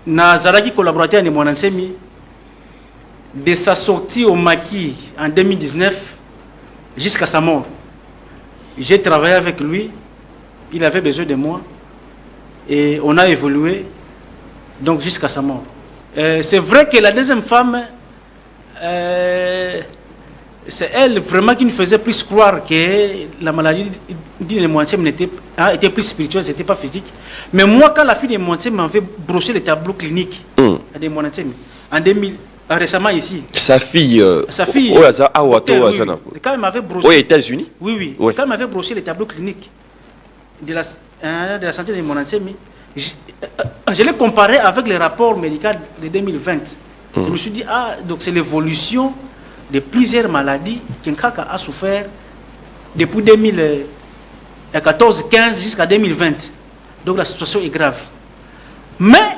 Nazaraki collaborateur de Mwanansemi de sa sortie au maquis en 2019 jusqu'à sa mort. J'ai travaillé avec lui, il avait besoin de moi et on a évolué donc jusqu'à sa mort. C'est vrai que la deuxième femme, c'est elle vraiment qui nous faisait plus croire que la maladie de Mwansem était plus spirituelle, c'était pas physique. Mais moi, quand la fille de Mwansem m'avait brossé le tableau clinique de Mwansem en 2000, récemment ici. Sa fille. Quand elle m'avait brossé. Aux États-Unis. Oui. Quand elle m'avait brossé le tableau clinique de la santé de Mwansem, je l'ai comparé avec les rapports médicaux de 2020. Je me suis dit, donc c'est l'évolution de plusieurs maladies qu'Nkaka a souffert depuis 2014-15 jusqu'à 2020. Donc la situation est grave. Mais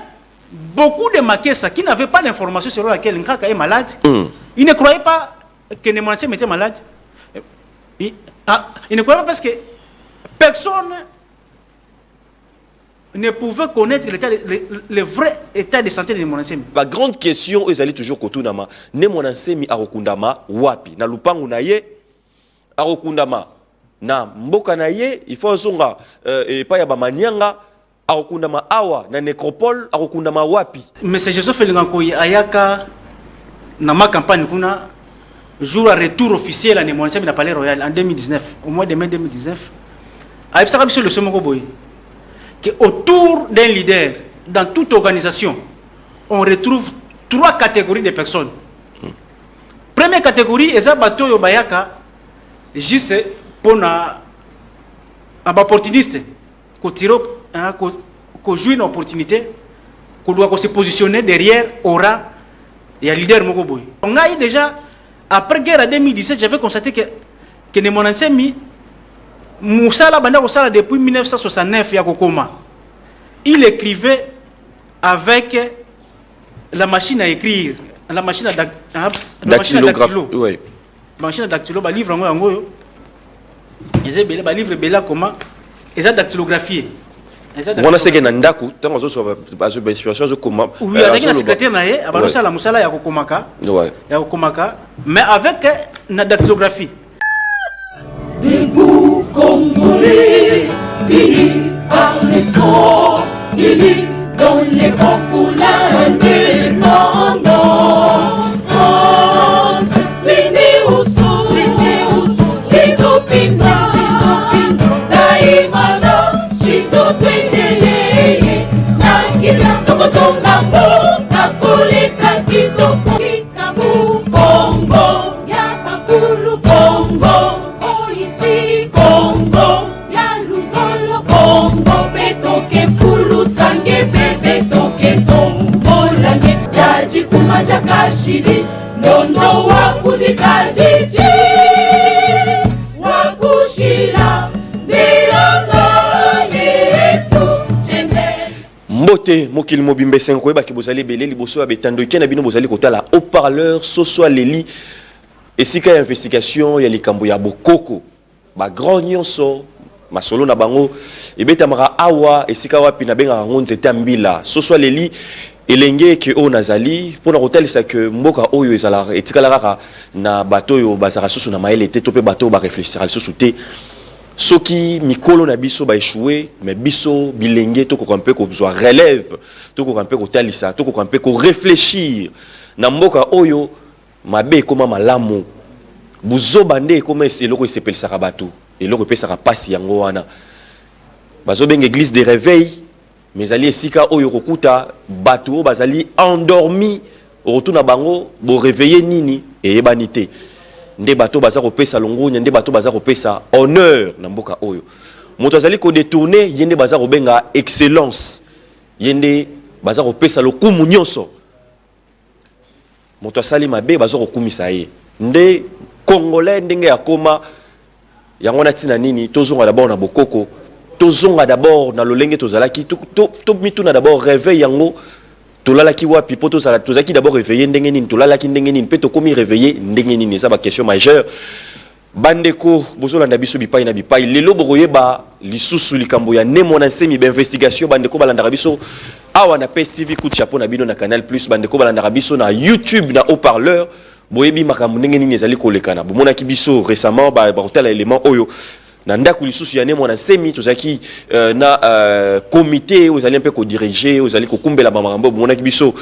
beaucoup de Makessa qui n'avaient pas l'information sur laquelle Nkaka est malade, ils ne croyaient pas que Nemwansem était malade. Ils ne croyaient pas parce que personne ne pouvait connaître le vrai état de santé de Nemwansem. La grande question, ils allaient toujours kotunama. Nemwansem arokundama wapi? Na lupangu na ye arokundama na mboka na ye, il faut zonga pa ya ba manyanga arokundama awa na nécropole arokundama wapi? Mais c'est Joseph Elingankoyi ayaka na ma campagne kuna jour à retour officiel à Nemwansem na Palais Royal en 2019, au mois de mai 2019. Aïbsaka biso le somoko boy. Autour d'un leader, dans toute organisation, on retrouve 3 catégories de personnes. Première catégorie, c'est bateau yo bayaka, juste pour na opportuniste, ko tiro, ko jouer une opportunité, ko doit se positionner derrière aura et leader moko boy. On a déjà après guerre en 2017, j'avais constaté que ne Mwansemi Moussala Banda Moussala depuis 1969 Yakokoma. Il écrivait avec la machine à écrire, la machine à dactylo. Oui. La machine à dactylo, bah livre en goyo. Ils ont bah livre bela comment? Ils ont dactylographié. On a ségué nandaku, tant qu'on soit base d'inspiration, je comment? Oui, avec la secrétaire naé, abanosa la Moussala Yakokomaka. Ouais. Yakokomaka, mais avec la dactylographie. Debout Congolais, unis par les sons, unis dans les vents pour l'indépendance. Unis au son, Zizopinda, Daimana, Shindo Twendele, Nakila, Tokotongambo, Nakole Kakitoko, Kabu, Congo, Yapakulu, Congo. Congo, ya luzolo Congo, betoke fulu sange betoke tombo lange jaji kumaja kashiri nondo wakuzikajiji wakushira milongo yetu jende Mbote mokili mobimbe 5 koyeba ki bozali belé liboso ya betando ikena bino bozali kotala haut-parleur soso leli esika ya investigation ya likambo ya bokoko ba grand nyonso masolo na bango ebetamaka awa esika wapi na benga ngo nzete mbila soso leli elenge ke o nazali pona kotalisa ke mboka oyo ezala etikala kaka na bato yo bazara soso na maele te to pe bato ba réfléchir al soso te soki mikolo na biso ba échouer mais biso bilenge to ko kampe ko besoin relève to ko kampe ko talisa to ko kampe ko réfléchir na mboka oyo mabe koma malamu buzobande comme eloko esepelisaka bato eloko epesaka pasi yango wana bazobenga église de réveil mais ali esika oyo kokuta bato bazali endormi retourna bango bo réveiller nini eyebani te nde bato baza kopesa longonya nde bato baza kopesa honneur na mboka oyo moto azali ko détourner yende baza kobenga excellence yende baza kopesa lokumu nyonso moto asali mabe baza kokumisa ye nde Congolais ndenge ya koma yango na tina nini tozonga d'abord na bokoko tozonga d'abord na lolenge tozalaki to mituna d'abord réveil yango tolalaki wapi po tozalaki d'abord réveiller ndenge nini tolalaki ndenge nini pe to komi réveiller ndenge nini ça ba question majeure bandeko bozolanda biso bipai na bipai lelo bokoyeba lisusu likambo ya Nemwansemi ba investigation bandeko balanda biso awa na PSTV coup de chapeau na bino na Canal Plus bandeko bala na biso na YouTube na haut-parleur boyebi makambo ndenge nini ezali kolekana bomona ki biso récemment ba hôtel élément oyo na ndako lisusu ya ne mwana semi tozaki na comité aux allez un peu ko diriger aux allez ko kumbela ba makambo bomona ki biso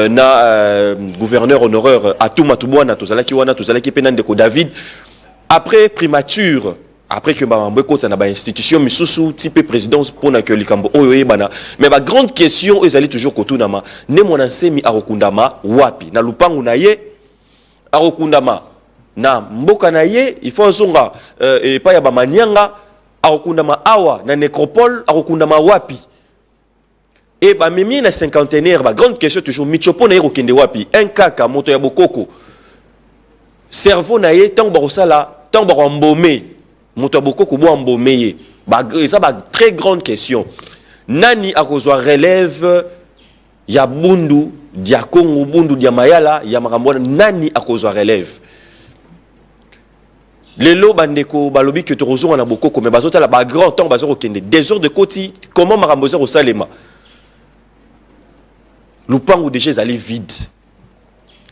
na gouverneur honoraire Atuma Tubwana tozalaki wana tozalaki pe na ndeko David après primature après que Bamambwe côté na ba institution misusu type présidence pour na que likambo oyo yebana mais ba grande question ezali toujours kotunama ne mwana semi arokundama wapi na lupangu na ye arokundama na mboka na ye il faut zonga et pas ya ba manyanga arokundama awa na nécropole arokundama wapi et ba memi na cinquantenaire ba grande question toujours michopo na erokende wapi un kaka moto ya bokoko cerveau na ye tant ba rosala tant ba mbomé moto bokoko bo mbomeye ba ça ba très grande question nani akozwa relève ya bundu dia Congo bundu dia mayala ya makambo nani akozwa relève lelo bandeko balobi que torozo na bokoko mais bazota la ba grand temps bazo kende des heures de koti comment makambo za salema lupangu déjà zali vide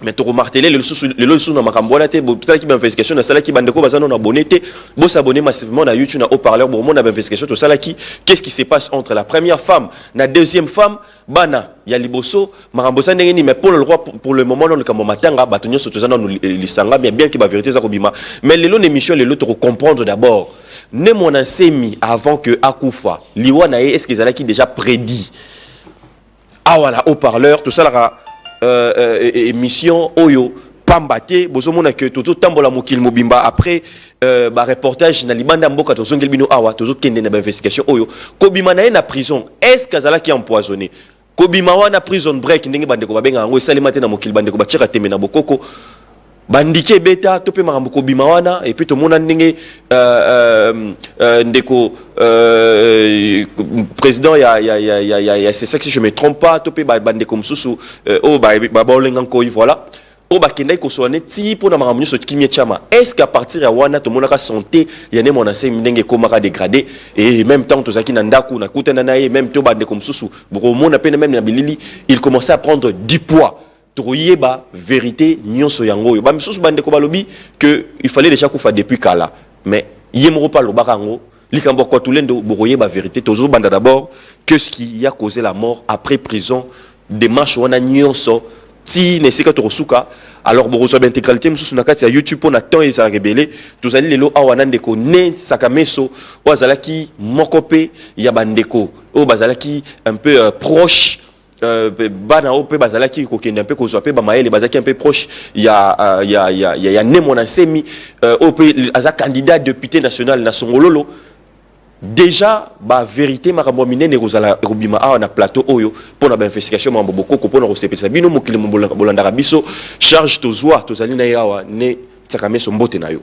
mais tu remarteler le sous na makambo na te peut-être ki ba investigation na sala ki bandeko bazano na bonete bo s'abonner massivement na YouTube na haut-parleur bon mon investigation to sala ki qu'est-ce qui se passe entre la première femme la deuxième femme bana ya liboso makambo sa ndenge ni mais pour le roi pour le moment non kambo matanga batonyo so tozana no lisanga bien ki ba vérité za kobima mais lelo émission lelo to comprendre d'abord ne mon ensemi avant que akufa liwa na est-ce qu'ils allaient déjà prédit ah voilà haut-parleur tout ça la émission oyo pambate bozomona que toto tambola mokil mobimba après ba reportage na libanda mboka tozongel bino awa tozokende na ba investigation oyo kobima na na prison est-ce kazala ki empoisonné kobima wana prison break ndenge bandeko babenga ngo esalema te na mokil bandeko batira teme na bokoko bandike beta tope makambo kobima wana et puis to mona ndenge ndeko président ya c'est ça que si je me trompe pas tope bandeko msusu o ba bolenga nkoi voilà o ba kenda ko soane ti pona makambo nyo so kimie chama est-ce qu'à partir ya wana to mona ka santé ya ne mona se ndenge ko maka dégradé et même temps to zaki na ndaku na kutana na ye même to bandeko msusu boko mona pe même na bilili il commençait à prendre du poids Troyeba vérité nyonso yango yo ba misusu bandeko balobi que il fallait déjà kufa depuis kala mais yemro pa lobaka ngo likambo ko tulendo boroyeba vérité toujours banda d'abord que ce qui a causé la mort après prison démarche wana nyonso ti nesika to suka alors boroso ba intégralité misusu na kati ya YouTube on attend et ça rebelle tous ali lelo awana ndeko ne sakameso wazalaki mokope ya bandeko o bazalaki un peu proche bana ope bazalaki kokende un peu ko zope ba maele bazaki un peu proche ya ne mona semi ope aza candidat député national na songololo déjà ba vérité makambo minene rozala robima a na plateau oyo pona ba investigation mambo bokoko pona rosepesa bino mokili bolanda biso charge tozwa tozali na yawa ne tsakameso mbote na yo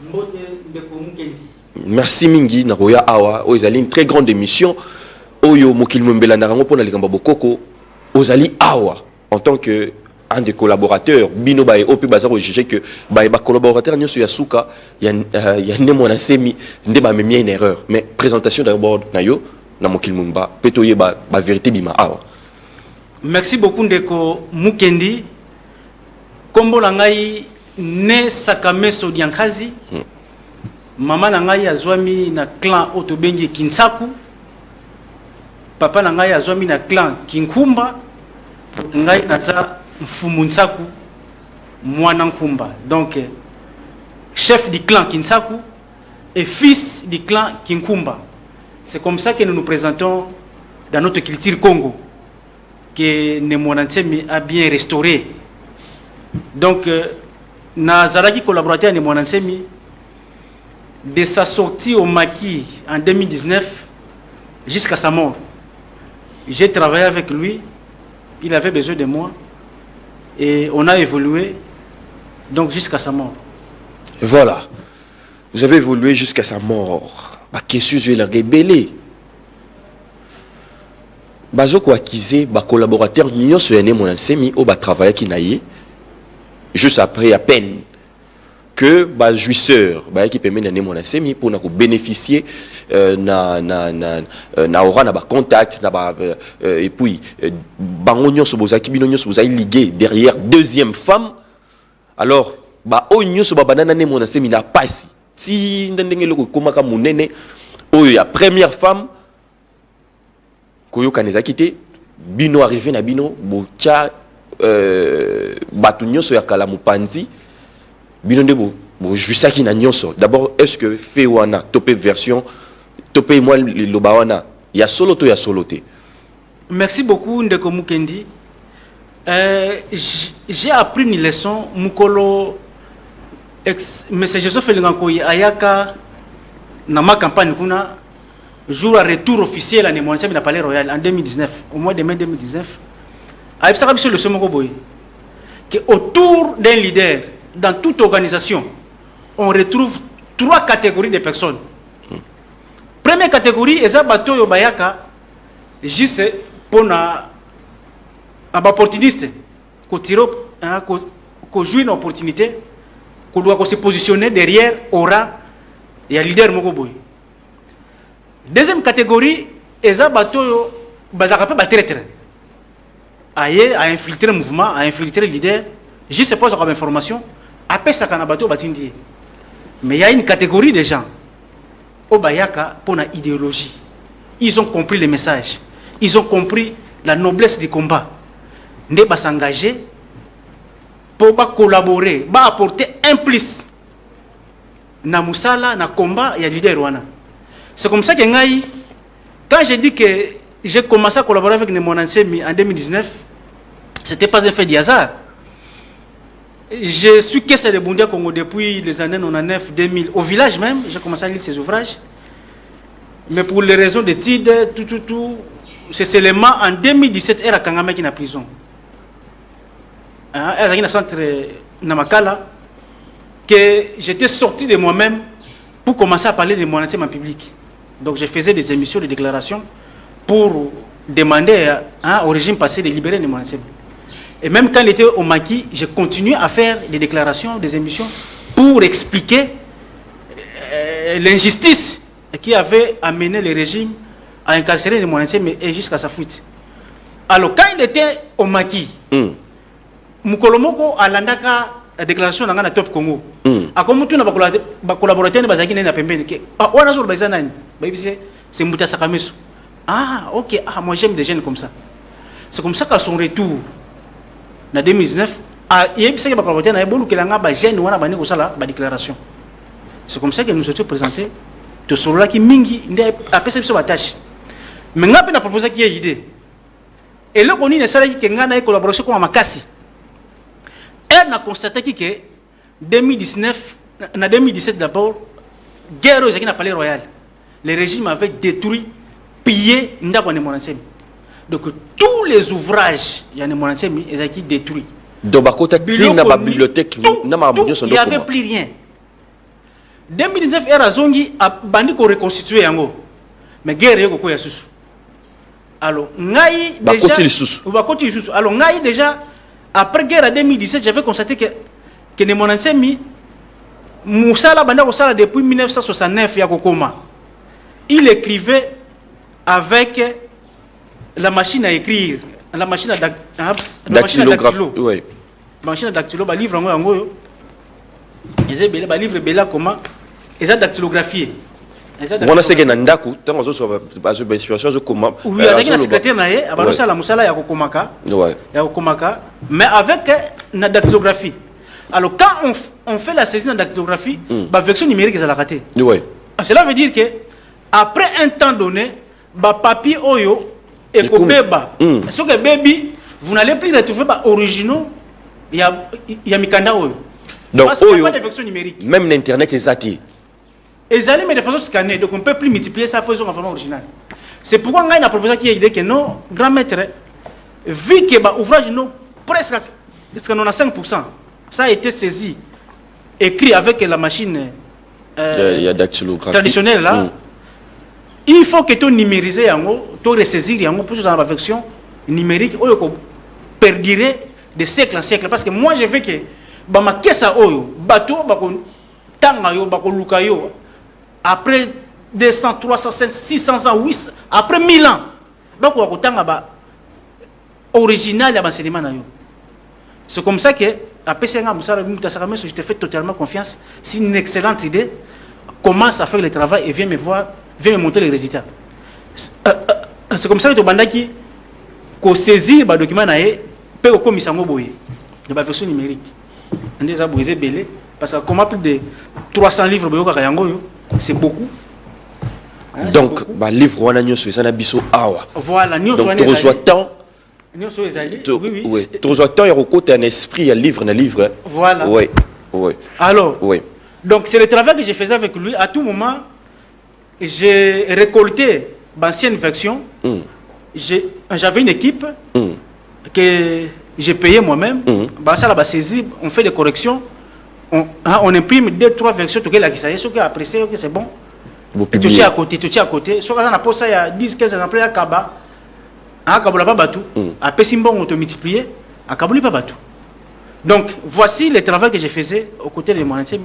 mbote ndeko mukendi merci mingi na roya awa o ezali une très grande émission oyo mokili mbelanda rango pona likambo bokoko ozali awa en tant que un des collaborateurs bino ba op bazaro juger que ba collaborateur nyoso ya suka ya ne mona semi nde ba memia une erreur mais présentation d'abord na yo na mokil mumba petoye ba vérité bima awa merci beaucoup ndeko mukendi kombo la ngai ne sakameso diankazi mama na ngai azwami na clan otobengi Kinsaku papa na ngai azwami na clan Kinkumba ngai naza mfumu Nsaku mwana Nkumba donc chef du clan Kinsaku et fils du clan Kinkumba. C'est comme ça que nous nous présentons dans notre culture Congo que Nemonansemi a bien restauré. Donc Nazaraki collaborateur Nemonansemi de sa sortie au maquis en 2019 jusqu'à sa mort. J'ai travaillé avec lui, il avait besoin de moi et on a évolué donc jusqu'à sa mort. Voilà, vous avez évolué jusqu'à sa mort. Bah question je l'ai rébellé. Bazoko accusé ba collaborateur nyonso ya Nemonansemi au ba travailler qui naïe juste après à peine que bah jouisseur bah qui permet d'amener mon semi pour bénéficier na aura na ba contact na ba et puis bangonyo soboza ki binonyo soboza ligué derrière deuxième femme. Alors ba onyo so banana ne mon semi na pasi si ndenge loko komaka munene oyo ya première femme koyo kaneza kité bino arrivé na bino bocha batu nyonso ya kala mupanzi bino ndebo bo jusaki na nyonso. D'abord est-ce que fait wana topé version topé moi le lobawana ya solo to ya soloté. Merci beaucoup Ndeko Mukendi. J'ai appris une leçon mukolo monsieur Joseph Elingankoyi ayaka na ma campagne kuna jour à retour officiel à Némonisme na Palais Royal en 2019 au mois de mai 2019 a observé sur le sommet boy que autour d'un leader dans toute organisation on retrouve 3 catégories de personnes. Première catégorie est ça bateau yo bayaka juste pour na opportuniste ko tiro ko jouer une opportunité qu'on doit se positionner derrière aura et un leader moko boy. Deuxième catégorie est ça bateau bazaka pe traître aye a infiltrer le mouvement, a infiltrer le leader, je sais pas comme information après ça kana bateau batindi. Mais il y a une catégorie de gens au bayaka pour la idéologie. Ils ont compris le message, ils ont compris la noblesse du combat. Ne pas s'engager pour collaborer, pour apporter un plus na musala na combat et à leader wana. C'est comme ça que quand j'ai dit que j'ai commencé à collaborer avec mon ancien en 2019, c'était pas un fait de hasard. Je suis caissé de Bundia Congo depuis les années 99, 2000. Au village même, j'ai commencé à lire ses ouvrages. Mais pour les raisons d'études, c'est seulement en 2017 elle a Kangame qui est en prison. Elle est dans le centre Namakala que j'étais sorti de moi-même pour commencer à parler de mon ancien en public. Donc je faisais des émissions, des déclarations pour demander au régime passé de libérer les mon ancien. Et même quand il était au maquis, j'ai continué à faire des déclarations, des émissions pour expliquer l'injustice qui avait amené le régime à incarcérer les mon ancien et jusqu'à sa fuite. Alors quand il était au maquis, Mukolomoko a landaka la déclaration dans le Top Congo. A comme tout na collaborateur bazaki na pembeni ke wana zo bazana nani c'est Mbuta Sakameso. Ah OK, moi j'aime des jeunes comme ça. C'est comme ça qu'à son retour en 2019 il y a des collaborateurs na bolu kelanga ba jeune wana bani ko sala ba déclaration. C'est comme ça que nous sommes présentés de solo qui mingi ndé après ça ba tâche. Mais ngapi na proposer qui est idée. Et là on est sala qui ngana na collaboration comme makasi. Elle a constaté que 2019, en 2017 d'abord, guerre aux na Palais Royal. Le régime avait détruit, pillé Ndakwane Monansemi. Donc tous les ouvrages, il y a des Monansemi, ils ont été détruits. Donc il bibliothèque, il n'y avait plus rien. 2019, era zongi a bandi ko reconstituer yango. Mais guerre yoko ko ya susu. Alors ngai déjà alors ngai déjà après guerre en 2017, j'avais constaté que les Monansemi Moussala Banda Kosala depuis 1969 Yakokoma. Il écrivait avec la machine à écrire, la machine à dactylo. Oui. La machine à dactylo, bah livre en yo. Ils ont bah livre bela comment ils ont dactylographié. On a ségué nandaku, tant qu'on soit basé sur l'inspiration de comment. Oui, avec la secrétaire naé, abanosa la Moussala Yakokomaka. Ouais. Yakokomaka, mais avec la dactylographie. Alors quand on fait la saisie de la dactylographie, la version numérique est à la rater. Ouais. Cela veut dire que après un temps donné, le papier oyo et le bébé, ce que baby, vous n'allez plus retrouver originaux. Il y a Mikanda oyo. Donc parce qu'il n'y a pas de version numérique. Même l'internet est zati. Et ça mais de façon scannée, donc on ne peut plus multiplier ça pour son format original. C'est pourquoi on a proposé qui a idée que non, grand maître, vu que l'ouvrage presque 95%, ça a été saisi, écrit avec la machine traditionnelle là, il faut que tu numérises, tu ressaisir pour dans la version numérique, perdurer de siècle en siècle. Parce que moi je veux que bamakesa oyo bato bako tanga yo bako luka yo après 200 300 500 600 ans 800 après 1000 ans bako tanga ba original ya enseignement na yo. C'est comme ça que après Senga Moussara je te fais totalement confiance. C'est une excellente idée. Commence à faire le travail et viens me voir, viens me montrer les résultats. C'est comme ça que tu bandaki ko saisir ba document na e pe ko misango boye de ba version numérique. On déjà brisé belé parce que comment plus de 300 livres boyo ka yango yo, c'est beaucoup. Hein, donc ba livre wana nyoso ça na biso awa. Voilà, nyoso wana. Donc tu reçois tant nyoso ezali. Oui. Oui, tu reçois tant il y a côté un esprit, un livre. Voilà. Oui. Alors, oui. Donc c'est le travail que je faisais avec lui. À tout moment, j'ai récolté d'anciennes versions. J'avais une équipe que j'ai payée moi-même. Ça là, saisi, on fait des corrections. On imprime 2-3 versions. Tout là, ce qui est apprécié, c'est bon. Tu tiens à côté. Soit quand on a posé il y a 10-15 exemplaires à Kaba, à Kaboula pas batou. Après Simbon, on te multiplié. À Kabouli pas batou. Donc voici le travail que je faisais aux côtés de mon ancien.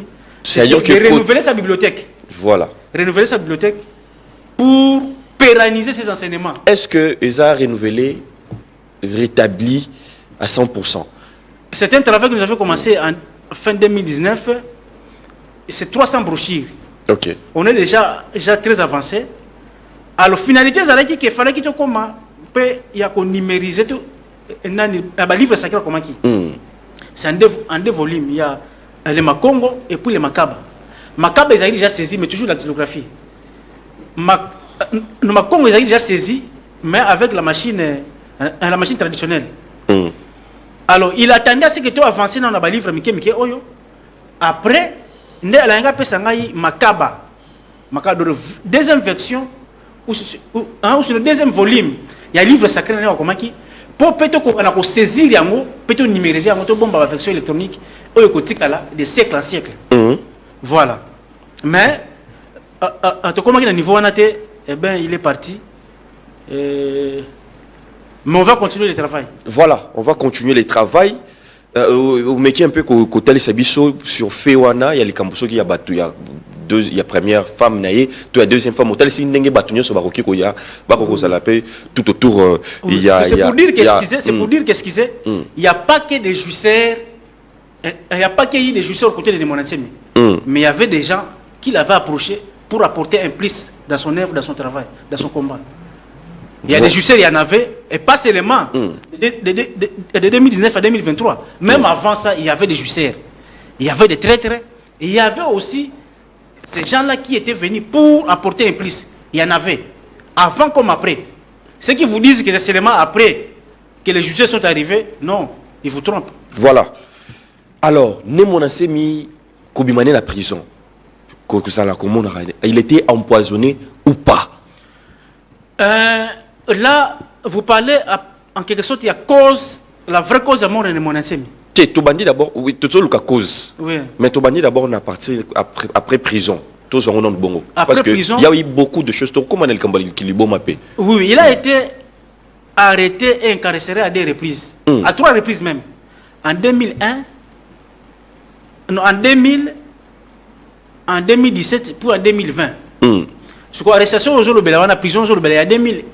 C'est-à-dire que renouveler sa bibliothèque. Voilà. Renouveler sa bibliothèque pour pérenniser ses enseignements. Est-ce que ils ont renouvelé, rétabli à 100%? C'est un travail que nous avons commencé en fin 2019. C'est 300 brochures. Ok. On est déjà très avancé. Alors, finalité, c'est qu'il fallait qu'il y ait comment il y a qu'on numériser tout. Il y a un livre sacré comment qui. C'est en deux volumes. Il y a le Makongo et puis le Makaba. Makaba, ils ont déjà saisi, mais toujours la xylographie. Le Makongo, ils ont déjà saisi, mais avec la machine traditionnelle. Alors, il attendait à ce que tu avances dans le livre Mike Oyo. Après, il a un Makaba. Makaba, deuxième version, ou sur le deuxième volume, il y a un livre sacré qui pour peut-être saisir yango, peut-être numériser yango, to bomba version électronique, de siècle en siècle. Voilà. Mais comment il a niveau eh ben il est parti. Mais on va continuer le travail. Voilà, on va continuer le travail. Au métier un peu côté Sabiso sur Fewana, il y a les campusos qui y a battu, il y a première femme naïe, tu as deuxième femme, hôtel si n'engé batunyo sur baroki koya, bako salapé tout autour il y a. C'est pour dire qu'est-ce qu'ils c'est pour dire qu'est-ce qu'ils c'est. Il n'y a pas que des jouisseurs, il n'y a pas que des jouisseurs aux côtés de mon ancien, mais il y avait des gens qui l'avaient approché pour apporter un plus dans son œuvre, dans son travail, dans son combat. Il y a des jouisseurs, il y en avait, et pas seulement de 2019 à 2023. Même avant ça, il y avait des jouisseurs, il y avait des traîtres, et il y avait aussi ces gens-là qui étaient venus pour apporter un plus. Il y en avait, avant comme après. Ceux qui vous disent que c'est seulement après que les jouisseurs sont arrivés, non, ils vous trompent. Voilà. Alors, Nemonasemi Kobimane la prison, il était empoisonné ou pas? Là, vous parlez en quelque sorte, il y a cause, la vraie cause de mort de mon ancien. Tu bandit d'abord, oui, tu as cause. Oui. Mais tu bandit d'abord, on a parti après prison. Tous en bongo. Après parce prison. Il y a eu beaucoup de choses. Comment elle qui lui mappé? Oui, il a été arrêté et incarcéré à 2 reprises. À 3 reprises même. En 2001, non, en 2000, en 2017, puis en 2020. Ce qu'on arrestation aux Bela, on a prison aux Bela, en 2001,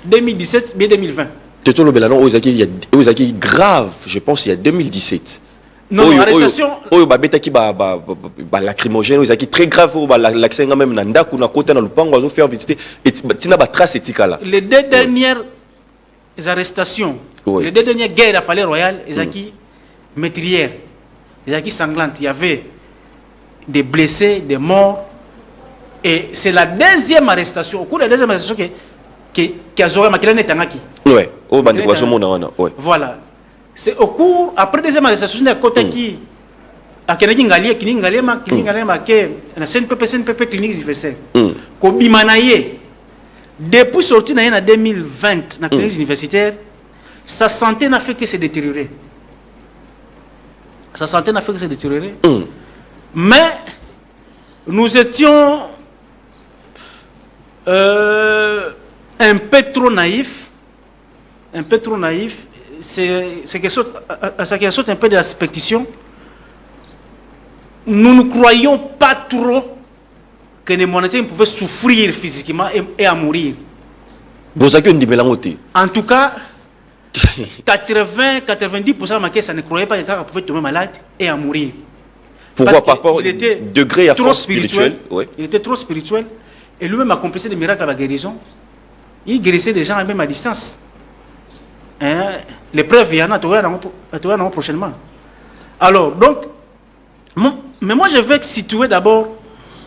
2017, bien 2020. Této le Bela, il y a grave, je pense, il y a 2017. Non, l'arrestation. Oyo babeta ki ba lacrymogène, ils qui très grave, l'accès même nanda kuna côté dans le pango, ils faire visiter et tina ba trace etika là. Les 2 dernières arrestations, les 2 dernières guerres à Palais Royal, ils qui meurtrières, ils qui sanglantes, il y avait des blessés, des morts. Et c'est la deuxième arrestation, au cours de la deuxième arrestation qui a Zora Makila Netangaki. Ouais, au Bandit voilà. C'est au cours, après la deuxième arrestation, il y a côté qui a Kenaki Ngalie, qui Ngalie, la CNPP clinique universitaire. Kobimanaye, depuis sorti en 2020 dans la clinique universitaire, sa santé n'a fait que se détériorer. Sa santé n'a fait que se détériorer. Mais nous étions un peu trop naïf, c'est quelque chose un peu de la suspicion. nous ne croyons pas trop que les Monatiens pouvaient souffrir physiquement et à mourir. En tout cas, 80-90% de ma caisse, ça ne croyait pas que quelqu'un pouvait tomber malade et à mourir. Pourquoi? Par rapport au degré à force spirituelle. Ouais. Il était trop spirituel. Et lui-même accomplissait des miracles à la guérison. Il guérissait des gens même à distance. Hein? L'épreuve, il y en a prochainement. Alors, donc, mais moi je vais situer d'abord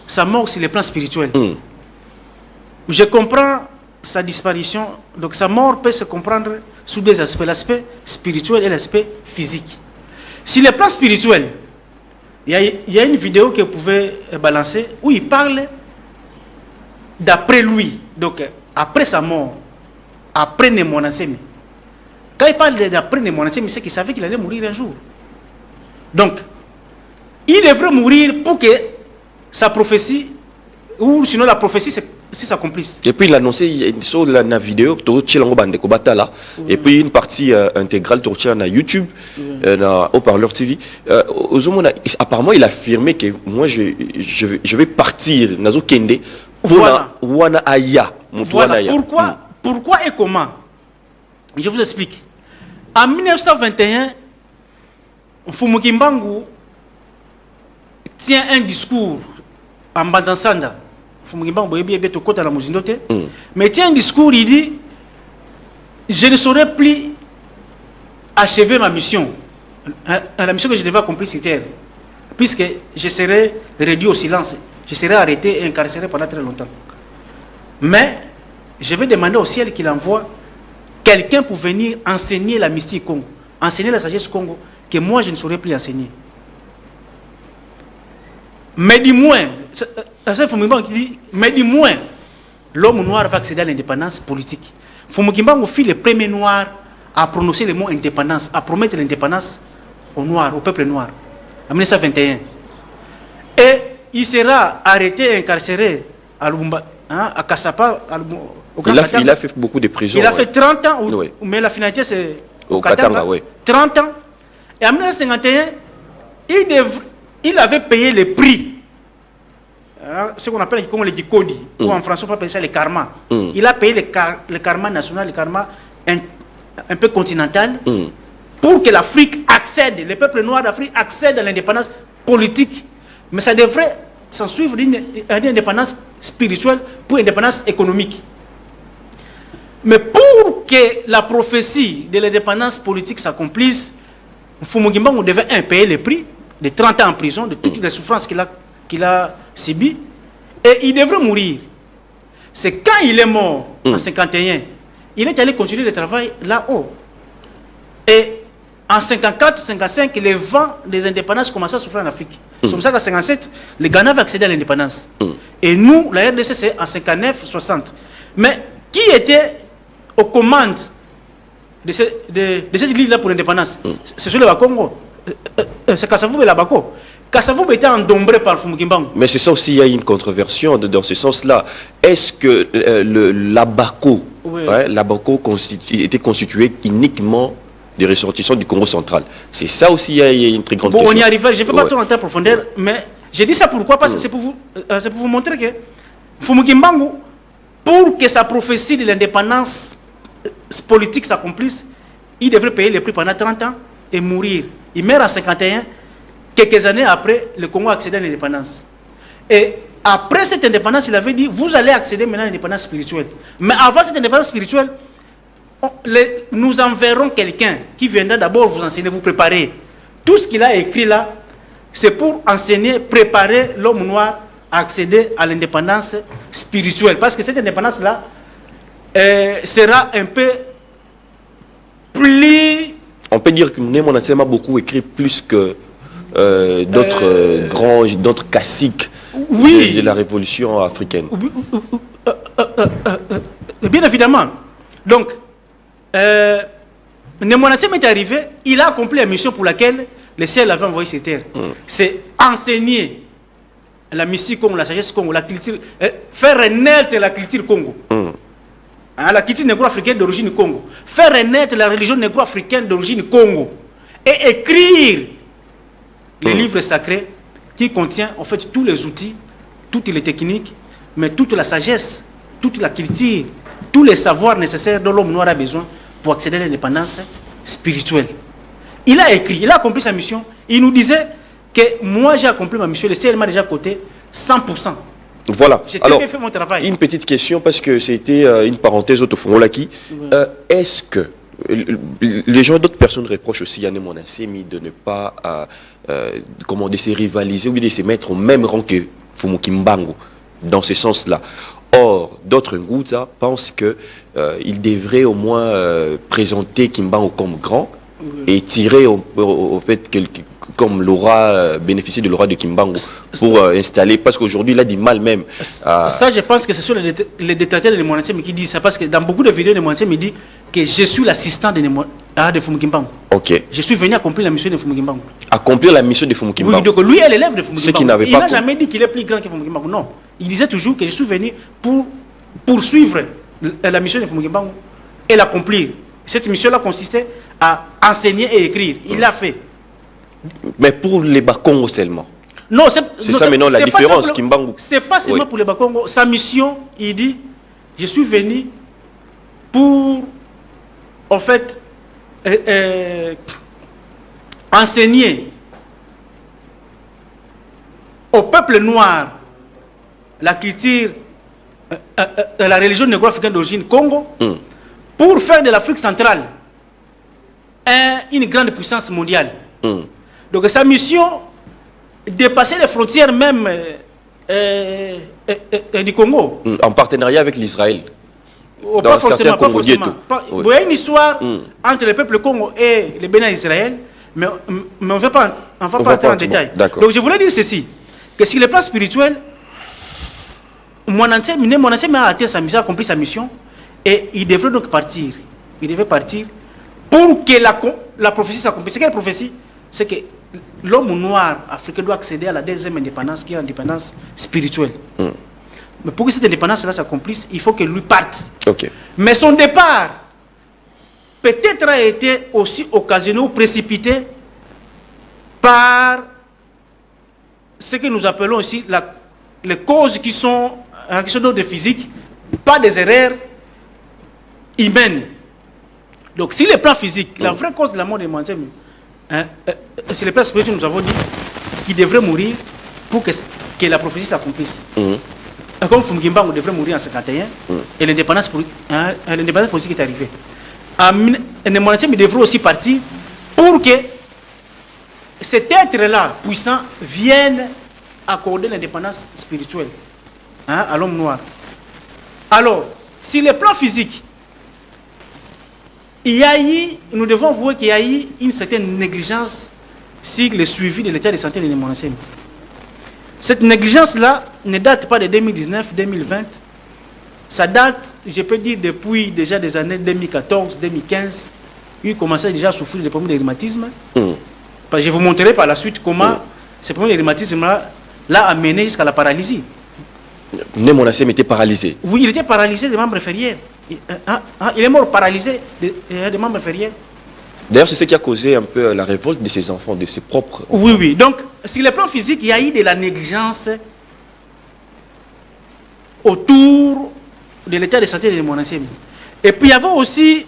sa mort sur le plan spirituel. Je comprends sa disparition. Donc sa mort peut se comprendre sous deux aspects, l'aspect spirituel et l'aspect physique. Sur le plan spirituel, il y a une vidéo que vous pouvez balancer où il parle d'après lui, donc après sa mort, après Nemonansemi. Quand il parle d'après Nemonansemi, c'est qu'il savait qu'il allait mourir un jour. Donc, il devrait mourir pour que sa prophétie, ou sinon la prophétie s'accomplisse. Et puis il a annoncé sur la vidéo, et puis une partie intégrale sur YouTube, haut-parleur TV. Apparemment, il a affirmé que moi je vais partir. Voilà. Voilà. Pourquoi et comment? Je vous explique. En 1921, Fumukimbangu tient un discours en Bandansanda. Mais tient un discours, il dit: je ne saurais plus achever ma mission, la mission que je devais accomplir sur terre, puisque je serai réduit au silence, je serai arrêté et incarcéré pendant très longtemps. Mais je vais demander au ciel qu'il envoie quelqu'un pour venir enseigner la mystique Congo, enseigner la sagesse Congo, que moi je ne saurais plus enseigner. Mais du moins, l'homme noir va accéder à l'indépendance politique. Fumukimbangu fut le premier noir à prononcer le mot indépendance, à promettre l'indépendance aux noirs, au peuple noir, en 1921. Et il sera arrêté et incarcéré à Lumumba, à Kassapa, au Grand Katanga. Il a fait beaucoup de prisons. Il a fait 30 ans, oui. Mais la finalité c'est au Katanga. Oui. 30 ans. Et en 1951, il avait payé le prix. Ce qu'on appelle comme le Kikodi, ou en français on peut appeler ça le karma. Il a payé le karma national, le karma un peu continental, pour que l'Afrique accède, le peuple noir d'Afrique accède à l'indépendance politique. Mais ça devrait s'en suivre d'une indépendance spirituelle pour une indépendance économique. Mais pour que la prophétie de l'indépendance politique s'accomplisse, Fumukimbangu devait payer le prix de 30 ans en prison, de toutes les souffrances qu'il a subies, et il devrait mourir. C'est quand il est mort, en 1951, il est allé continuer le travail là-haut. Et en 1954-1955, le vent des indépendances commençait à souffler en Afrique. C'est comme ça qu'en 1957, le Ghana va accéder à l'indépendance. Et nous, la RDC, c'est en 1959-60. Mais qui était aux commandes de cette ligne-là pour l'indépendance? C'est sur le Congo. C'est Kassavou et Labako. Kassavou était endombré par Fumukimbangu. Mais c'est ça aussi, il y a une controversion dans ce sens-là. Est-ce que l'Abako, oui, l'Abako était constitué uniquement des ressortissants du Congo central? C'est ça aussi, il y a une très grande question. On y arrive, je ne vais pas trop entrer en profondeur, mais j'ai dit ça pourquoi? Parce que c'est pour vous montrer que Fumukimbangu, pour que sa prophétie de l'indépendance politique s'accomplisse, il devrait payer le prix pendant 30 ans et mourir. Il meurt en 1951. Quelques années après, le Congo a accédé à l'indépendance. Et après cette indépendance, il avait dit, vous allez accéder maintenant à l'indépendance spirituelle. Mais avant cette indépendance spirituelle, nous enverrons quelqu'un qui viendra d'abord vous enseigner, vous préparer. Tout ce qu'il a écrit là, c'est pour enseigner, préparer l'homme noir à accéder à l'indépendance spirituelle. Parce que cette indépendance-là sera un peu plus... On peut dire que Némon a beaucoup écrit plus que d'autres classiques, oui, de la révolution africaine. Bien évidemment. Donc, Nemonansemi est arrivé, il a accompli la mission pour laquelle le ciel avait envoyé sur terre. C'est enseigner la mystique Congo, la sagesse Congo, la culture, faire renaître la culture Congo. La culture négro-africaine d'origine Congo. Faire renaître la religion négro-africaine d'origine Congo. Et écrire les livres sacrés qui contient en fait tous les outils, toutes les techniques, mais toute la sagesse, toute la culture, tous les savoirs nécessaires dont l'homme noir a besoin pour accéder à l'indépendance spirituelle. Il a écrit, il a accompli sa mission. Il nous disait que moi j'ai accompli ma mission, le ciel m'a déjà coté 100%. Voilà. J'ai Alors, bien fait mon travail. une petite question, parce que c'était une parenthèse au fond là qui. Est-ce que les gens, d'autres personnes reprochent aussi à Némon Assemi de ne pas comment de se rivaliser ou de se mettre au même rang que Fumu Kimbangu, dans ce sens-là. Or, d'autres Ngouza pensent qu'il devrait au moins présenter Kimbangu comme grand et tirer au fait comme l'aura bénéficié de l'aura de Kimbangu pour installer, parce qu'aujourd'hui il a du mal même ça je pense que c'est sur les détracteurs de Némon Assemi qui disent ça, parce que dans beaucoup de vidéos de Némon Assemi dit que je suis l'assistant de Fumu Kimbangu. Ok. Je suis venu accomplir la mission de Fumu Kimbangu. Accomplir la mission de Fumu Kimbangu. Oui, donc lui est l'élève de Fumu Ce qui Kimbangu. n'avait Il pas n'a jamais dit qu'il est plus grand que Fumu Kimbangu. Non. Il disait toujours que je suis venu pour poursuivre la mission de Fumu Kimbangu et l'accomplir. Cette mission-là consistait à enseigner et écrire. Il l'a fait. Mais pour les Bakongo seulement. Non, c'est ça maintenant la différence, Kimbangu. C'est pas seulement Oui. pour les Bakongo. Sa mission, il dit, je suis venu pour, en fait, enseigner au peuple noir la culture, la religion négro-africaine d'origine Congo, pour faire de l'Afrique centrale une grande puissance mondiale. Donc sa mission, dépasser les frontières même du Congo. En partenariat avec l'Israël. Oh, Dans pas forcément, certains pas Congo forcément. ghetto. Il y a une histoire entre le peuple Congo et le Bénin Israël, mais on ne va pas entrer en détail. Donc je voulais dire ceci, que sur le plan spirituel, mon ancien a atteint sa mission, a accompli sa mission, et il devrait donc partir. Il devait partir pour que la prophétie s'accomplisse. C'est quelle prophétie? C'est que l'homme noir africain doit accéder à la deuxième indépendance, qui est l'indépendance spirituelle. Mais pour que cette indépendance-là s'accomplisse, il faut que lui parte. Okay. Mais son départ peut-être a été aussi occasionné ou précipité par ce que nous appelons aussi les causes qui sont d'ordre physique, pas des erreurs humaines. Donc, si le plan physique, la vraie cause de la mort de Mwanzem, c'est le plan spirituel, nous avons dit qu'il devrait mourir pour que la prophétie s'accomplisse. Comme Fumu Kimbangu devrait mourir en 51, et l'indépendance politique est arrivée. Mwanzem devrait aussi partir pour que cet être-là, puissant, vienne accorder l'indépendance spirituelle à l'homme noir. Alors, si le plan physique, nous devons voir qu'il y a eu une certaine négligence sur le suivi de l'état de santé de Némon Assemi. Cette négligence-là ne date pas de 2019-2020. Ça date, je peux dire, depuis déjà des années 2014-2015. Il commençait déjà à souffrir des problèmes de rhumatisme. Je vais vous montrerai par la suite comment ces problèmes de rhumatisme-là l'a amené jusqu'à la paralysie. Némon Assemi était paralysé. Oui, il était paralysé des membres inférieurs. Il est mort paralysé des membres inférieurs. D'ailleurs, c'est ce qui a causé un peu la révolte de ses enfants, de ses propres enfants. Oui, oui. Donc, sur le plan physique, il y a eu de la négligence autour de l'état de santé de Némon Assemi. Et puis, il y avait aussi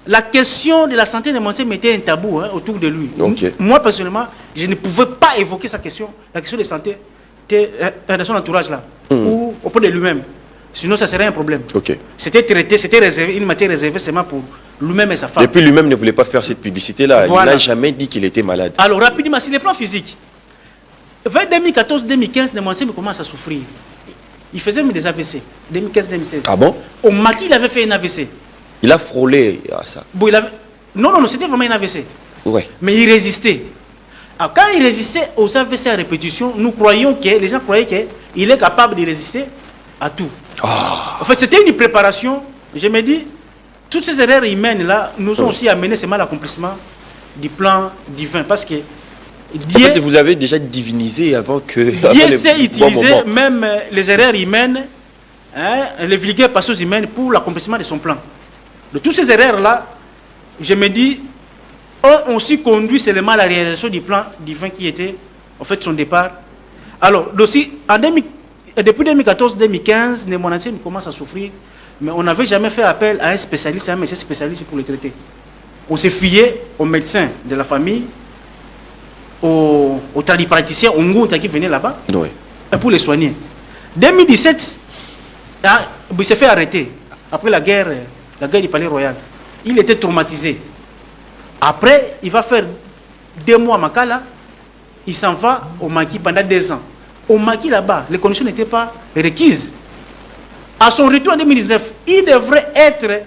la question de la santé de Némon Assemi était un tabou autour de lui. Okay. Moi, personnellement, je ne pouvais pas évoquer sa question, la question de santé de son entourage là, ou auprès de lui-même. Sinon, ça serait un problème. Okay. C'était traité, c'était réservé, une matière réservée seulement pour lui-même et sa femme. Et puis lui-même ne voulait pas faire cette publicité-là. Voilà. Il n'a jamais dit qu'il était malade. Alors, rapidement, sur les plans physiques, vers 2014-2015, Némon Assemi commence à souffrir. Il faisait des AVC, 2015-2016. Ah bon? Au Maki, il avait fait un AVC. Il a frôlé à ça. Bon, non, c'était vraiment un AVC. Ouais. Mais il résistait. Alors, quand il résistait aux AVC à répétition, les gens croyaient qu'il est capable de résister à tout. En fait, c'était une préparation. Je me dis, toutes ces erreurs humaines-là nous ont aussi amené seulement à l'accomplissement du plan divin. Parce que Dieu, en fait, vous avez déjà divinisé avant que... Dieu sait utiliser même les erreurs humaines, les vulgaires passions humaines pour l'accomplissement de son plan. De toutes ces erreurs-là, je me dis, on s'y conduit seulement à la réalisation du plan divin qui était, en fait, son départ Alors, depuis 2014-2015, Nemonantiemi commence à souffrir, mais on n'avait jamais fait appel à un spécialiste, à un médecin spécialiste pour le traiter. On s'est fié aux médecins de la famille, aux tradipraticiens, aux Ngunta qui venaient là-bas, Oui. pour les soigner. 2017, il s'est fait arrêter après la guerre du Palais Royal. Il était traumatisé. Après, il va faire 2 mois à Makala, il s'en va au Maki pendant 2 ans. Au Maki là-bas, les conditions n'étaient pas requises. À son retour en 2019, il devrait être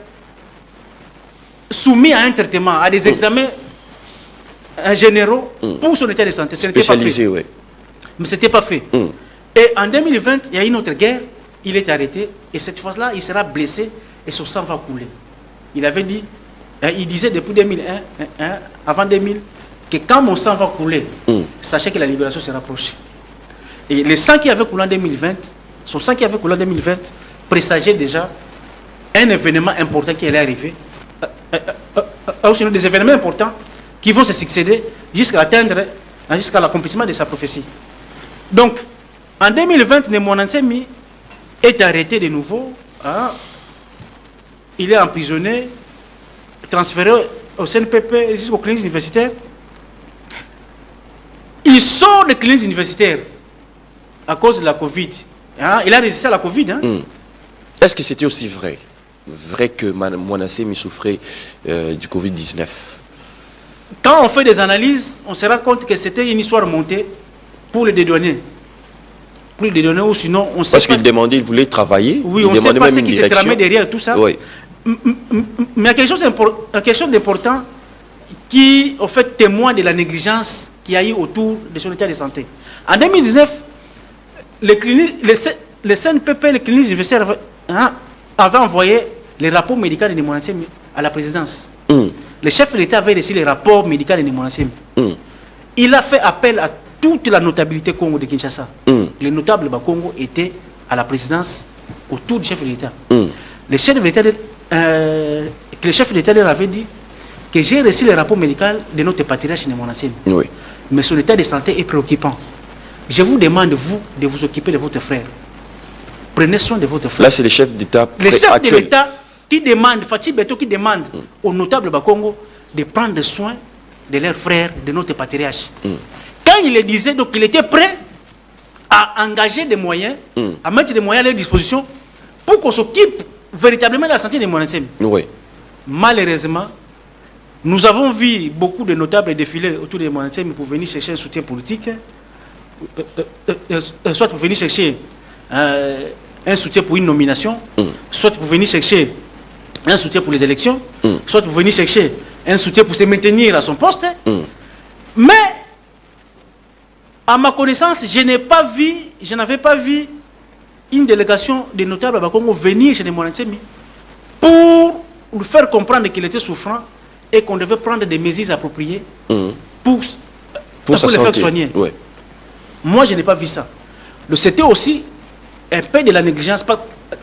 soumis à un traitement, à des examens généraux pour son état de santé. Ce n'était pas fait. Oui. Mais ce n'était pas fait. Et en 2020, il y a une autre guerre, il est arrêté, et cette fois-là, il sera blessé et son sang va couler. Il avait dit, il disait depuis 2001, avant 2000, que quand mon sang va couler, sachez que la libération se rapproche. Et le sang qui avait coulé en 2020, son sang qui avait coulé en 2020, présageait déjà un événement important qui allait arriver, sinon des événements importants qui vont se succéder jusqu'à atteindre, jusqu'à l'accomplissement de sa prophétie. Donc, en 2020, Nemonantiemi est arrêté de nouveau. Il est emprisonné, transféré au CNPP, jusqu'aux cliniques universitaires. Il sort des cliniques universitaires à cause de la Covid. Il a résisté à la Covid. Est-ce que c'était aussi vrai que Nemonantiemi souffrait du Covid-19? Quand on fait des analyses, on se rend compte que c'était une histoire montée pour le dédouaner. Pour le dédouaner, ou sinon, on sait parce qu'il demandait, il voulait travailler. Oui, on ne sait pas ce qui s'est tramé derrière tout ça. Oui. Mais il y a quelque chose d'important qui, au fait, témoigne de la négligence qu'il y a eu autour de son état de santé. En 2019, les CNPP, les cliniques universitaires, avaient envoyé les rapports médicaux de Nemonantiemi à la présidence. Le chef de l'État avait reçu les rapports médicaux de Nemonantiemi. Il a fait appel à toute la notabilité Congo de Kinshasa. Les notables du Congo étaient à la présidence autour du chef de l'État. Le chef de l'État leur avait dit que j'ai reçu les rapports médicaux de notre patriarche Nemonantiemi. Oui. Mais son état de santé est préoccupant. Je vous demande, vous, de vous occuper de votre frère. Prenez soin de votre frère. Là, c'est le chef d'État le chef de l'État qui demande, Fatih Beto qui demande aux notables du Congo de prendre soin de leurs frères, de notre patriarche. Quand il le disait, donc il était prêt à engager des moyens, à mettre des moyens à leur disposition pour qu'on s'occupe véritablement de la santé de Nemonantiemi. Oui. Malheureusement, nous avons vu beaucoup de notables défiler autour de Nemonantiemi pour venir chercher un soutien politique, soit pour venir chercher un soutien pour une nomination, soit pour venir chercher un soutien pour les élections, soit pour venir chercher un soutien pour se maintenir à son poste. Mais, à ma connaissance, je n'avais pas vu une délégation de notables à Congo venir chez Nemonantiemi pour lui faire comprendre qu'il était souffrant et qu'on devait prendre des mesures appropriées pour le faire soigner. Ouais. Moi, je n'ai pas vu ça. C'était aussi un peu de la négligence.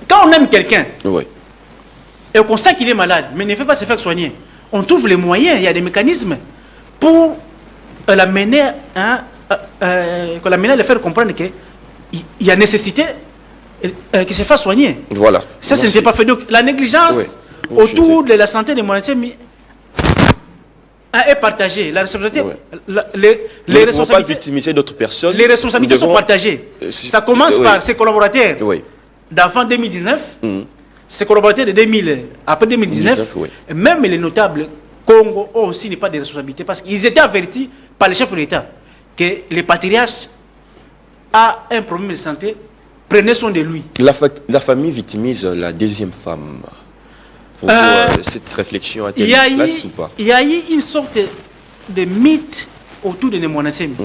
Quand on aime quelqu'un, et qu'on sait qu'il est malade, mais ne fait pas se faire soigner, on trouve les moyens, il y a des mécanismes pour l'amener à le faire comprendre qu'il y a nécessité qu'il se fasse soigner. Voilà. Ça, ce n'était pas fait. Donc, la négligence autour de la santé de Nemonantiemi est partagée. La responsabilité, les responsabilités, pas victimiser d'autres personnes. Les responsabilités sont partagées. Ça commence par ses collaborateurs d'avant 2019, ses collaborateurs de 2000, après 2019, et même les notables Congo ont aussi pas de responsabilité parce qu'ils étaient avertis par le chef de l'État que le patriarche a un problème de santé, prenez soin de lui. La famille victimise la deuxième femme. Cette réflexion a-t-elle place ou pas? Il y a eu une sorte de mythe autour de Nemonantiemi.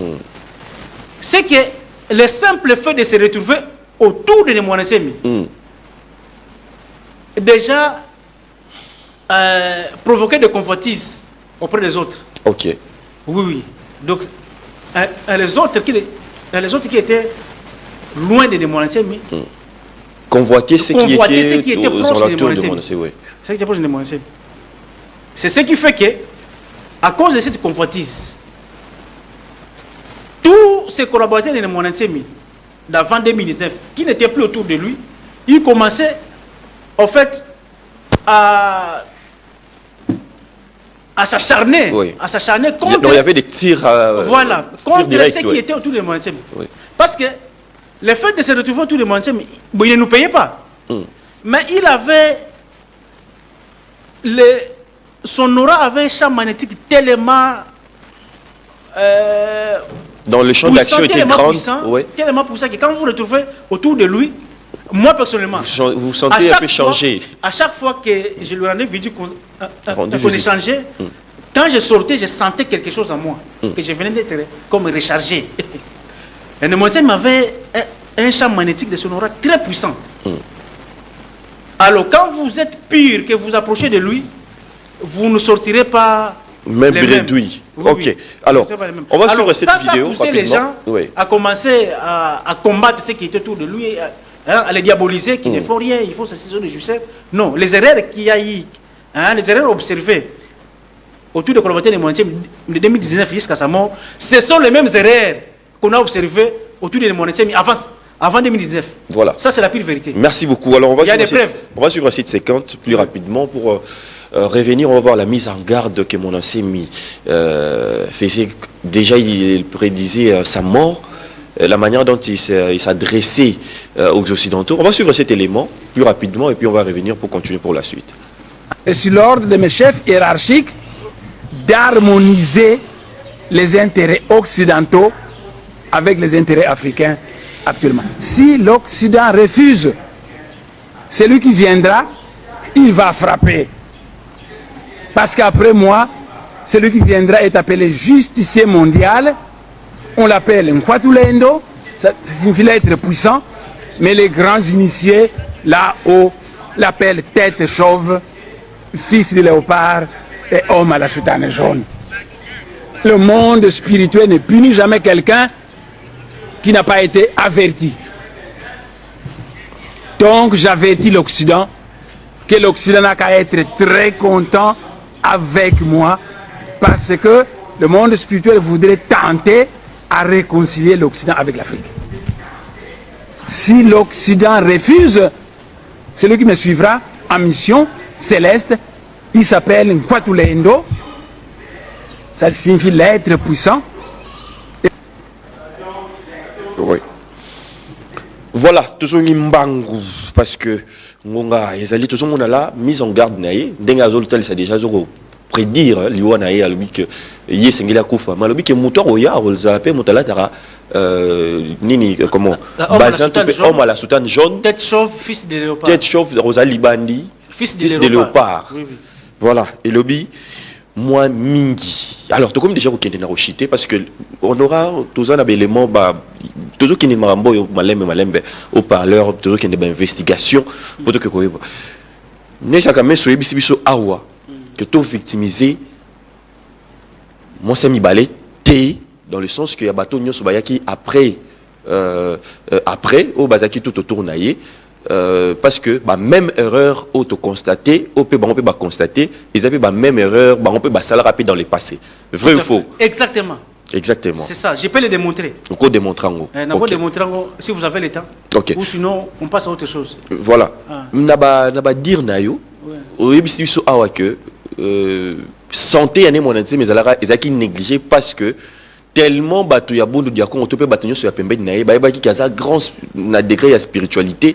C'est que le simple fait de se retrouver autour de Nemonantiemi déjà provoquait des convoitises auprès des autres. Ok. Oui. Donc, les autres qui étaient loin de Nemonantiemi convoiter ce qui était proche de Nemonantiemi. C'est ce qui fait que, à cause de cette convoitise, tous tous ses collaborateurs de Monantsemi, d'avant 2019, qui n'étaient plus autour de lui, ils commençaient, en fait, à s'acharner, contre... Il y avait des tirs, voilà, contre directs, ceux qui étaient autour de Monantsemi. Parce que le fait de se retrouver autour de Monantsemi, bon, il ne nous payait pas. Mais il avait... son aura avait un champ magnétique tellement... dans le champ d'action était grand. Tellement puissant que quand vous vous retrouvez autour de lui, moi personnellement, vous vous sentez un peu changé. À chaque fois que je lui rendais vidéo qu'on échangeait, quand je sortais, je sentais quelque chose en moi, que je venais d'être comme rechargé. Et le Monantsemi avait un champ magnétique de son aura très puissant. Alors quand vous êtes pire, que vous approchez de lui, vous ne sortirez pas même réduit. Ok. Alors, on va suivre cette vidéo. Ça a poussé les gens à commencer à combattre ceux qui étaient autour de lui, à les diaboliser, qui ne font rien, il faut se saisir de justice. Non, les erreurs qu'il y a eu, les erreurs observées autour de collaborateurs de Monantsemi de 2019 jusqu'à sa mort, ce sont les mêmes erreurs qu'on a observées autour de Monantsemi avant 2019. Voilà. Ça, c'est la pure vérité. Merci beaucoup. Alors, on va suivre cette séquence plus rapidement pour revenir. On va voir la mise en garde que Monantsemi faisait. Déjà, il prédisait sa mort, la manière dont il s'adressait aux Occidentaux. On va suivre cet élément plus rapidement et puis on va revenir pour continuer pour la suite. Et sur l'ordre de mes chefs hiérarchiques d'harmoniser les intérêts occidentaux avec les intérêts africains actuellement. Si l'Occident refuse, celui qui viendra, il va frapper. Parce qu'après moi, celui qui viendra est appelé justicier mondial. On l'appelle Nkwatulendo, ça signifie l'être puissant, mais les grands initiés, là-haut, l'appellent tête chauve, fils de léopard et homme à la soutane jaune. Le monde spirituel ne punit jamais quelqu'un qui n'a pas été averti. Donc j'avertis l'Occident que l'Occident n'a qu'à être très content avec moi parce que le monde spirituel voudrait tenter à réconcilier l'Occident avec l'Afrique. Si l'Occident refuse, celui qui me suivra en mission céleste, il s'appelle Nkwatulendo, ça signifie l'être puissant. Oui. Voilà, toujours Mbangu, parce que Ngonga, ezali toujours mon là mise en garde naïe, denga zoltel ça déjà zoro prédire liwa naïe à lui que yé sengela kufa, malobi que moteur oya olzalape motala tara nini comment bazan homme à la soutane jaune, tête chauve, fils de léopard. Tête chauve Rosalie Bandi, fils de léopard. Oui. Voilà, et lobby moi mingi. Alors tout comme déjà au Kenya rochité parce que on aura tous un élément toujours qui n'est marambo malembe au parleur toujours qui n'est pas investigation pour que quoi ne ça quand même sur biso awa que tout victimisé moi c'est mi balé té dans le sens que ya bato nyoso bayaki après au bazaki tout autour naïe. Parce que même erreur auto-constatée, on peut constater, ils avaient la même erreur, on peut ça rapide dans le passé. Vrai ou faux? Exactement. Exactement. C'est ça, je peux le démontrer. On peut démontrer. Si vous avez le temps. Okay. Ou sinon, on passe à autre chose. Voilà. Naba dire nayo, que santé année monanté mais ils qui négligé parce que tellement bato ya bondo dia ko to pe bato nyoso ya pembe na ye ba ki kaza grand na degré de spiritualité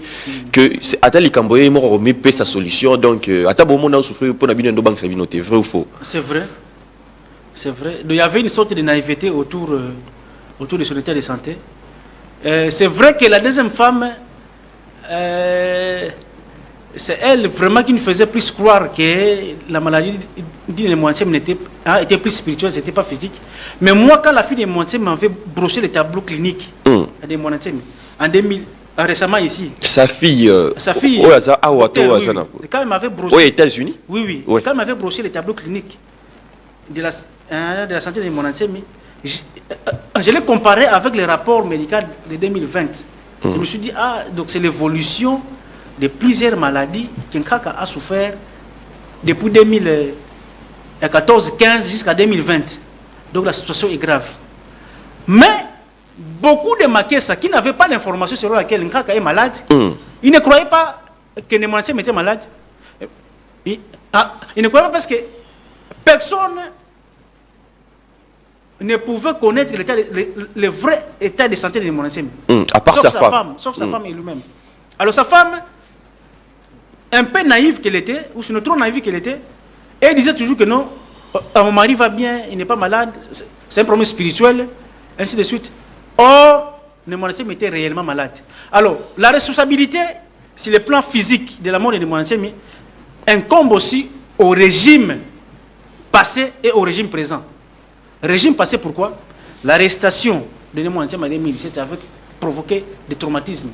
que ata likamboye mo remet pe sa solution donc ata bo mona souffrir pour na bino ndo bank sa bino vrai ou faux? C'est vrai. C'est vrai. Donc il y avait une sorte de naïveté autour de son état de santé. C'est vrai que la deuxième femme c'est elle vraiment qui nous faisait plus croire que la maladie de Monantsemi était plus spirituelle, c'était pas physique. Mais moi, quand la fille de Monantsemi m'avait brossé le tableau clinique de Monantsemi, en 2000, récemment ici. Sa fille. Quand elle m'avait brossé. Aux États-Unis. Oui. Quand elle m'avait brossé le tableau clinique de la santé de Monantsemi, je l'ai comparé avec les rapports médicaux de 2020. Je me suis dit, donc c'est l'évolution de plusieurs maladies qu'Nkaka a souffert depuis 2014-15 jusqu'à 2020. Donc la situation est grave. Mais beaucoup de Makessa qui n'avaient pas l'information sur laquelle Nkaka est malade, ils ne croyaient pas que Nemonansem était malade. Ils ne croyaient pas parce que personne ne pouvait connaître le vrai état de santé de Nemonansem. À part sa femme. Sauf sa femme et lui-même. Alors sa femme, un peu naïve qu'elle était, ou sinon trop naïve qu'elle était, elle disait toujours que non, mon mari va bien, il n'est pas malade, c'est un problème spirituel, ainsi de suite. Or, Nemonansem était réellement malade. Alors, la responsabilité sur le plan physique de la mort de Nemonansem incombe aussi au régime passé et au régime présent. Régime passé, pourquoi? L'arrestation de Nemonansem en 2017 avait provoqué des traumatismes.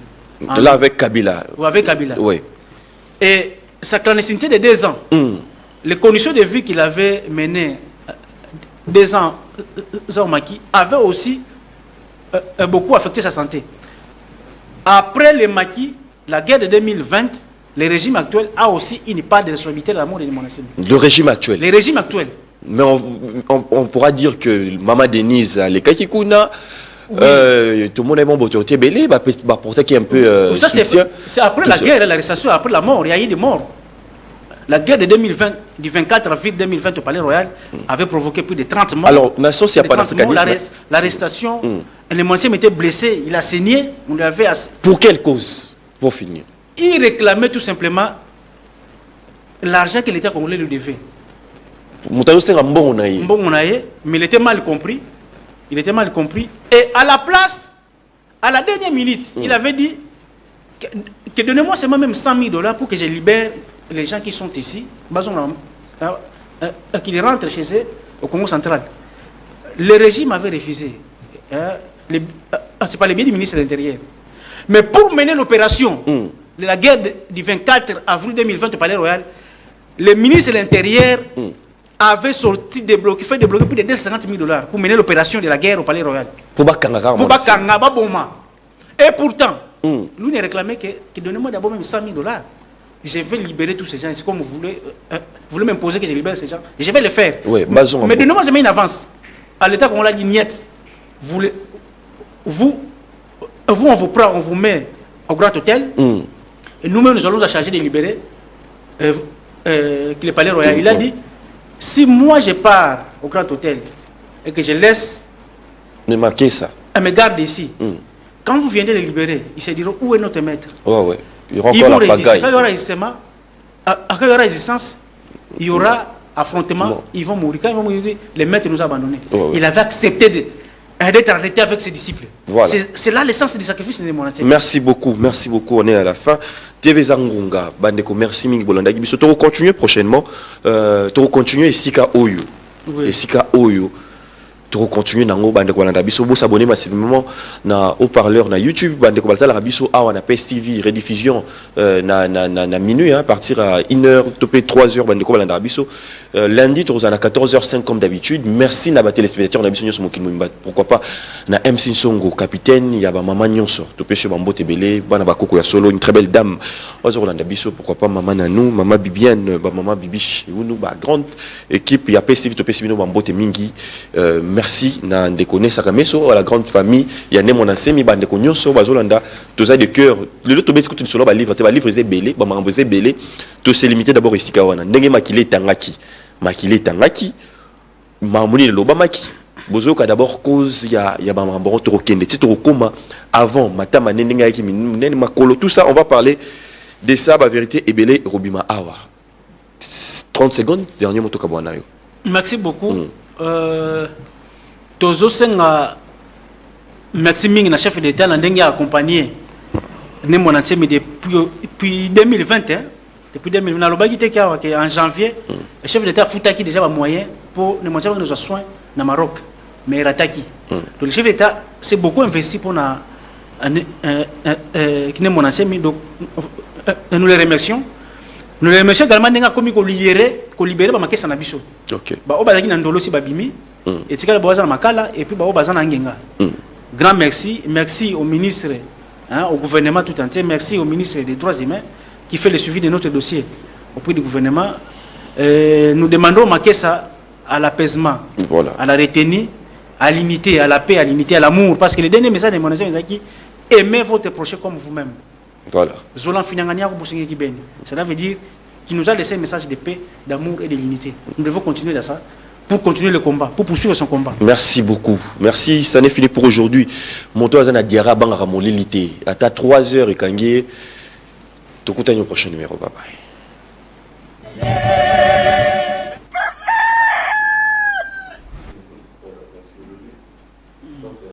Là, avec Kabila. Ou avec Kabila. Oui. Et sa clandestinité de 2 ans, les conditions de vie qu'il avait menées 2 ans au Maquis avaient aussi beaucoup affecté sa santé. Après le Maquis, la guerre de 2020, le régime actuel a aussi une part de responsabilité de la mort de Nemonansem. Le régime actuel. Le régime actuel. Mais on pourra dire que Maman Denise, les Kakikuna, tout le monde est bon, autorité belé, pour ça qui est un peu. Ça, c'est après la guerre, l'arrestation, après la mort, il y a eu des morts. La guerre de 2020, du 24 avril 2020 au Palais Royal, avait provoqué plus de 30 morts. Alors, nation, s'il n'y a pas d'africanisme. L'arrestation, Nemonansem était blessé, il a saigné, on lui avait. Pour quelle cause? Pour finir. Il réclamait tout simplement l'argent que l'État congolais lui devait. Mais il était mal compris. Il était mal compris. Et à la place, à la dernière minute, il avait dit que donnez-moi seulement même $100,000 pour que je libère les gens qui sont ici, qu'ils rentrent chez eux au Congo central. Le régime avait refusé. C'est pas le biais du ministre de l'Intérieur. Mais pour mener l'opération de la guerre du 24 avril 2020 au Palais Royal, le ministre de l'Intérieur avait sorti débloqué plus de $250,000 pour mener l'opération de la guerre au Palais Royal. Pour Bakanga, Baboma. Et pourtant, lui ne réclamait que donnez-moi d'abord même $100,000. Je vais libérer tous ces gens. C'est comme vous voulez m'imposer que je libère ces gens. Je vais le faire. Oui, mais donnez-moi seulement une avance. À l'État, on l'a dit, niet. Vous, on vous prend, on vous met au grand hôtel. Et nous-mêmes, nous allons nous charger de libérer le Palais Royal. Il a dit, si moi je pars au grand hôtel et que je laisse mes gardes ici, quand vous viendrez les libérer, ils se diront où est notre maître. Ils vont résister. Quand il y aura résistance, il y aura affrontement, ils vont mourir. Quand ils vont mourir, les maîtres nous ont abandonnés. Il avait accepté d'être arrêté avec ses disciples. Voilà. C'est là l'essence du sacrifice de Nemonansem. Merci beaucoup, on est à la fin. TV Zangonga, Bandeko, merci Mingi Bolanda. Tu vas continuer prochainement. Tu vas continuer ici à Oyo. Ici à Oyo. Tu vas continuer Nango Bandeko Bolanda. Biso vous s'abonner massivement na haut-parleur na YouTube. Bandeko Bolanda la biso a na PSTV rediffusion na minuit à partir à 1h, topé 3h Bandeko Bolanda biso. Lundi tu à 14h05 comme d'habitude. Merci na ba téléspectateurs na biso nyonso mokili mimba. Pourquoi pas na MC Songo capitaine ya ba maman nyonso. Topé chez Bambo Tebele, bana ba koko ya solo, une très belle dame. Ozo Bolanda biso pourquoi pas maman Nanou, maman Bibiane, ba maman Bibiche, ou ba grande équipe ya PSTV topé chez Bambo Temingi. Merci na ndekone sakameso à la grande famille ya Nemonansem ba ndeko nyonso bazolanda toza de cœur le to beti kutuni solo ba livre te ba livre belé ba mambo belé to se limiter d'abord ici kawana ndenge makile tangaki mamoni le lobamaki bozoka d'abord cause ya ba mambo to kende ti to koma avant matama ndenge yaki minene makolo tout ça on va parler de ça ba vérité et belé robima awa 30 secondes dernier moto kabwana yo. Merci beaucoup. Tozo senga merci mingi na chef d'État na ndenge accompagné Nemonansem depuis 2020 hein, depuis 2020 na lobaki te en janvier le chef d'État futaki déjà ba moyen pour Nemonansem nous soins na Maroc mais rataki donc le chef d'État s'est beaucoup investi pour na Nemonansem donc nous les remercions. Nous les remercions également ndenge komi ko libérer ba makesa na biso. OK. Ba obazaki na ndolo si babimi et tika ba bazana makala et puis ba obazana ngenga. Grand merci, merci au ministre au gouvernement tout entier, merci au ministre des Droits humains qui fait le suivi de notre dossier auprès du gouvernement. Nous demandons makesa à l'apaisement, à la retenue à l'unité, à la paix, à l'unité, à l'amour. Parce que le dernier message de mon ancien, c'est qui aimez votre prochain comme vous-même. Voilà. Cela veut dire qu'il nous a laissé un message de paix, d'amour et de l'unité. Nous devons continuer dans ça pour continuer le combat, pour poursuivre son combat. Merci beaucoup. Merci, ça n'est fini pour aujourd'hui. Mon tour à Diara Bangaramoli Lité. À 3h et Kangé. Au prochain numéro. Bye bye.